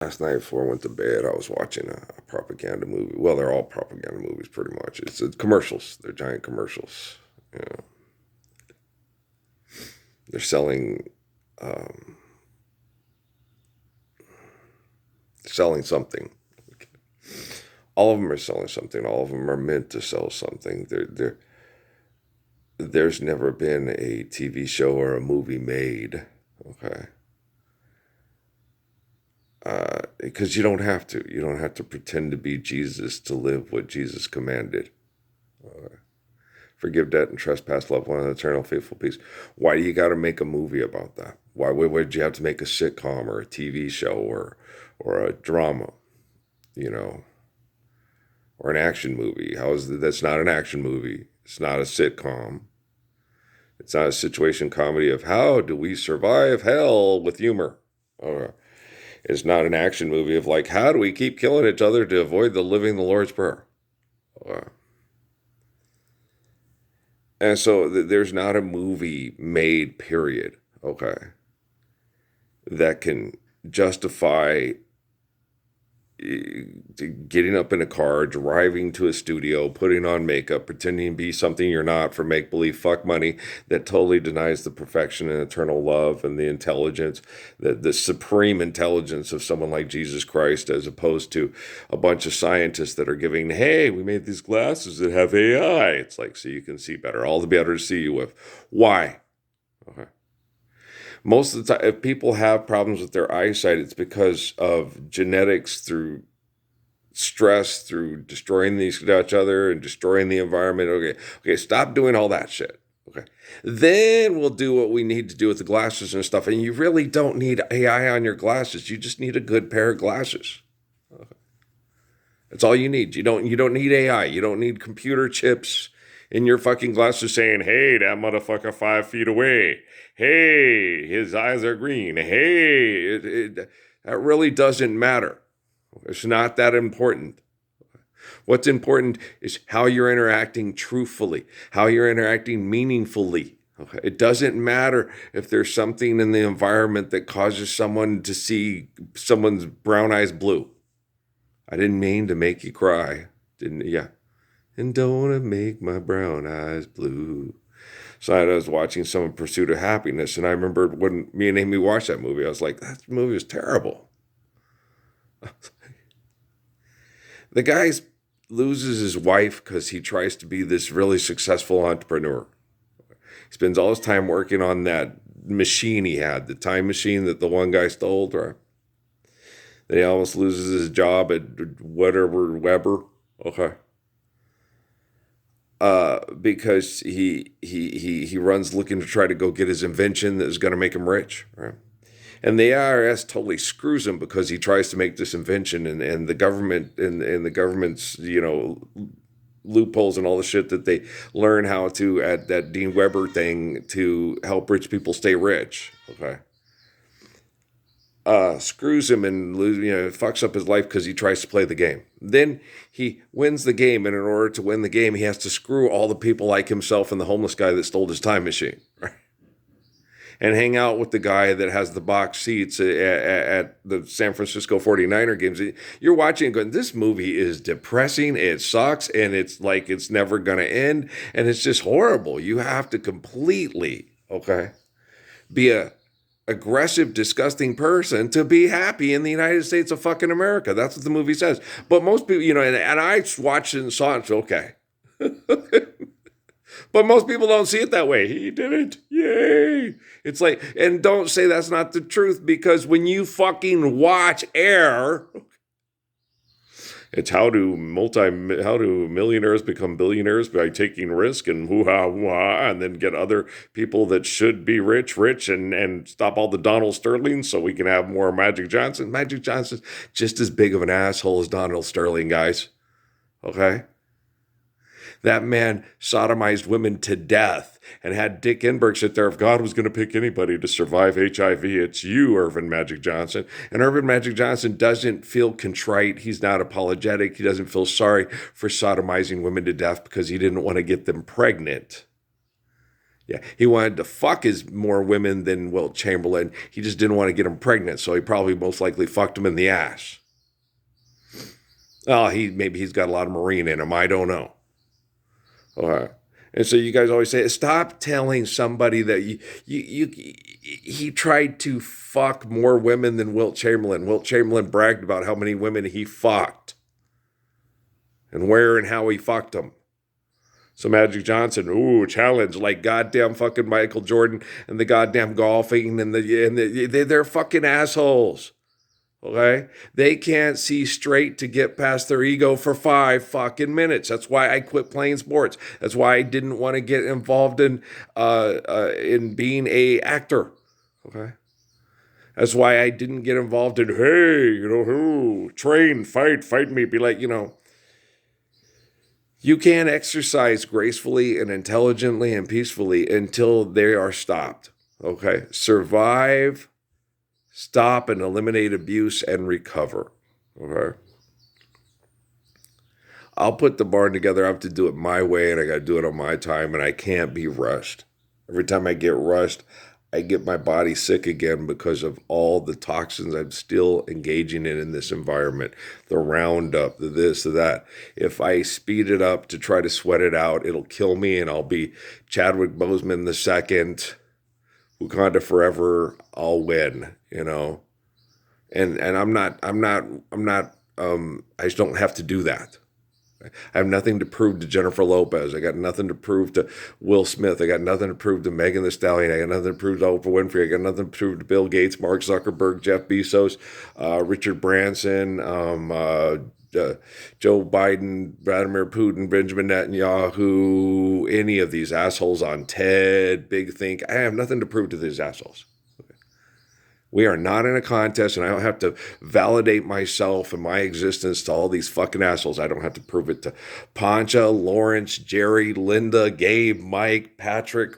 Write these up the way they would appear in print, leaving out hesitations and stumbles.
Last night before I went to bed, I was watching a propaganda movie. Well, they're all propaganda movies, pretty much. It's commercials. They're giant commercials. You know, they're um, selling something. All of them are selling something. All of them are meant to sell something. There's never been a TV show or a movie made. Okay, because you don't have to. You don't have to pretend to be Jesus to live what Jesus commanded. Forgive debt and trespass, love one, eternal faithful peace. Why do you got to make a movie about that? Why would you have to make a sitcom or a TV show or a drama, you know, or an action movie? That's not an action movie? It's not a sitcom. It's not a situation comedy of how do we survive hell with humor. Uh, it's not an action movie of like how do we keep killing each other to avoid the living the Lord's Prayer. Uh, and so there's not a movie made, period. Okay, that can justify getting up in a car, driving to a studio, putting on makeup, pretending to be something you're not for make believe fuck money that totally denies the perfection and eternal love and the intelligence, the supreme intelligence of someone like Jesus Christ, as opposed to a bunch of scientists that are giving, hey, we made these glasses that have AI. It's like, so you can see better, all the better to see you with. Why? Okay. Most of the time, if people have problems with their eyesight, it's because of genetics through stress, through destroying each other and destroying the environment. Okay, stop doing all that shit. Okay, then we'll do what we need to do with the glasses and stuff. And you really don't need AI on your glasses. You just need a good pair of glasses. That's all you need. You don't need AI. You don't need computer chips in your fucking glasses saying, hey, that motherfucker 5 feet away. Hey, his eyes are green. Hey, that really doesn't matter. It's not that important. What's important is how you're interacting truthfully, how you're interacting meaningfully. Okay. It doesn't matter if there's something in the environment that causes someone to see someone's brown eyes blue. I didn't mean to make you cry. Didn't, yeah. And don't want to make my brown eyes blue. So I was watching some Pursuit of Happiness, and I remember when me and Amy watched that movie, I was like, that movie was terrible. The guy loses his wife because he tries to be this really successful entrepreneur. He spends all his time working on that machine he had, the time machine that the one guy stole, right? Then he almost loses his job at whatever Weber. Okay. Because he runs looking to try to go get his invention that is going to make him rich, right? And the IRS totally screws him because he tries to make this invention, and the government and the government's loopholes and all the shit that they learn how to at that Dean Weber thing to help rich people stay rich. Okay, screws him and fucks up his life because he tries to play the game. Then he wins the game, and in order to win the game, he has to screw all the people like himself and the homeless guy that stole his time machine, right? And hang out with the guy that has the box seats at the San Francisco 49er games. You're watching and going, this movie is depressing, it sucks, and it's like it's never going to end, and it's just horrible. You have to completely, okay, be a aggressive, disgusting person to be happy in the United States of fucking America. That's what the movie says. But most people, and I watched it and saw it, so okay. But most people don't see it that way. He did it. Yay. It's like, and don't say that's not the truth, because when you fucking watch Air, it's how do millionaires become billionaires by taking risk and hoo-ha, and then get other people that should be rich, and stop all the Donald Sterling so we can have more Magic Johnson. Magic Johnson's just as big of an asshole as Donald Sterling, guys. Okay? That man sodomized women to death and had Dick Enberg sit there. If God was going to pick anybody to survive HIV, it's you, Irvin Magic Johnson. And Irvin Magic Johnson doesn't feel contrite. He's not apologetic. He doesn't feel sorry for sodomizing women to death because he didn't want to get them pregnant. Yeah, he wanted to fuck his more women than Wilt Chamberlain. He just didn't want to get him pregnant, so he probably most likely fucked him in the ass. Oh, maybe he's got a lot of Marine in him. I don't know. All right. And so you guys always say, stop telling somebody that he tried to fuck more women than Wilt Chamberlain. Wilt Chamberlain bragged about how many women he fucked and where and how he fucked them. So Magic Johnson, challenge like goddamn fucking Michael Jordan and the goddamn golfing and they're fucking assholes. Okay? They can't see straight to get past their ego for 5 fucking minutes. That's why I quit playing sports. That's why I didn't want to get involved in being a actor. Okay? That's why I didn't get involved in, train, fight me. Be like, you can't exercise gracefully and intelligently and peacefully until they are stopped. Okay? Survive, stop and eliminate abuse, and recover. Okay? I'll put the barn together. I have to do it my way, and I got to do it on my time, and I can't be rushed. Every time I get rushed, I get my body sick again because of all the toxins I'm still engaging in this environment. The Roundup, the this, the that. If I speed it up to try to sweat it out, it'll kill me, and I'll be Chadwick Boseman II, Wakanda forever. I'll win, And I just don't have to do that. I have nothing to prove to Jennifer Lopez. I got nothing to prove to Will Smith. I got nothing to prove to Megan Thee Stallion. I got nothing to prove to Oprah Winfrey. I got nothing to prove to Bill Gates, Mark Zuckerberg, Jeff Bezos, Richard Branson, Joe Biden, Vladimir Putin, Benjamin Netanyahu, any of these assholes on TED, Big Think. I have nothing to prove to these assholes. We are not in a contest, and I don't have to validate myself and my existence to all these fucking assholes. I don't have to prove it to Pancha, Lawrence, Jerry, Linda, Gabe, Mike, Patrick,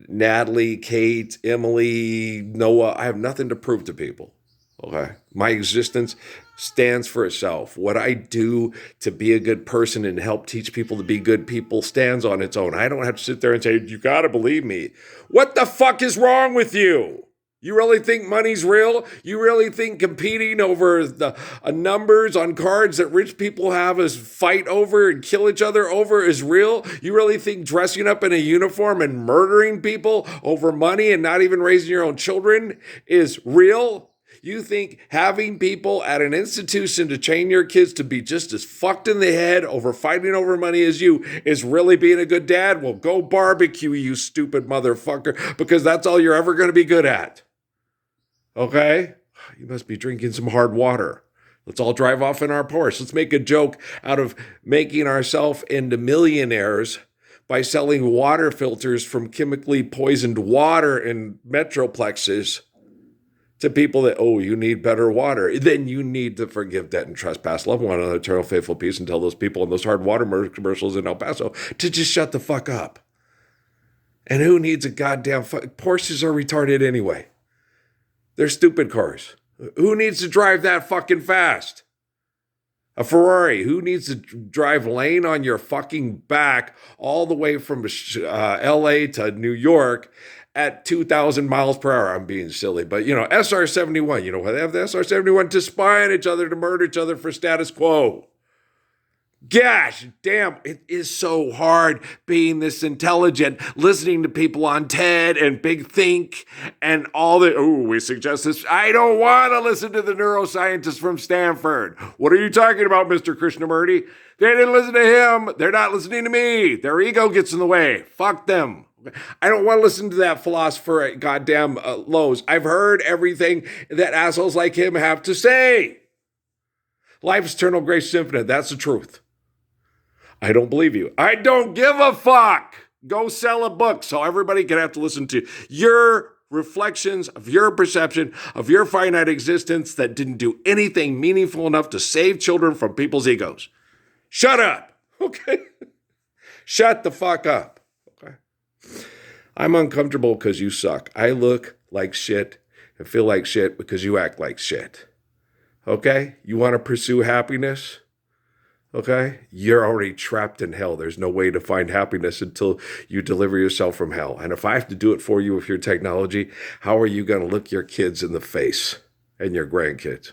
Natalie, Kate, Emily, Noah. I have nothing to prove to people. Okay? My existence stands for itself. What I do to be a good person and help teach people to be good people stands on its own. I don't have to sit there and say, you gotta believe me. What the fuck is wrong with you? You really think money's real? You really think competing over the numbers on cards that rich people have us fight over and kill each other over is real? You really think dressing up in a uniform and murdering people over money and not even raising your own children is real? You think having people at an institution to train your kids to be just as fucked in the head over fighting over money as you is really being a good dad? Well, go barbecue, you stupid motherfucker, because that's all you're ever going to be good at. Okay? You must be drinking some hard water. Let's all drive off in our Porsche. Let's make a joke out of making ourselves into millionaires by selling water filters from chemically poisoned water in metroplexes to people that, you need better water. Then you need to forgive debt and trespass, love one another, eternal faithful peace, and tell those people in those hard water commercials in El Paso to just shut the fuck up. And who needs a goddamn Porsches are retarded anyway. They're stupid cars. Who needs to drive that fucking fast? A Ferrari. Who needs to drive laying on your fucking back all the way from LA to New York at 2,000 miles per hour? I'm being silly, but SR-71. They have the SR-71 to spy on each other, to murder each other for status quo. Gosh, damn, it is so hard being this intelligent, listening to people on TED and Big Think and all the, we suggest this. I don't want to listen to the neuroscientist from Stanford. What are you talking about, Mr. Krishnamurti? They didn't listen to him. They're not listening to me. Their ego gets in the way. Fuck them. I don't want to listen to that philosopher at goddamn Lowe's. I've heard everything that assholes like him have to say. Life's eternal, grace infinite. That's the truth. I don't believe you. I don't give a fuck. Go sell a book so everybody can have to listen to your reflections of your perception of your finite existence that didn't do anything meaningful enough to save children from people's egos. Shut up. Okay? Shut the fuck up. Okay? I'm uncomfortable because you suck. I look like shit and feel like shit because you act like shit. Okay? You want to pursue happiness? Okay? You're already trapped in hell. There's no way to find happiness until you deliver yourself from hell. And if I have to do it for you with your technology, how are you going to look your kids in the face and your grandkids?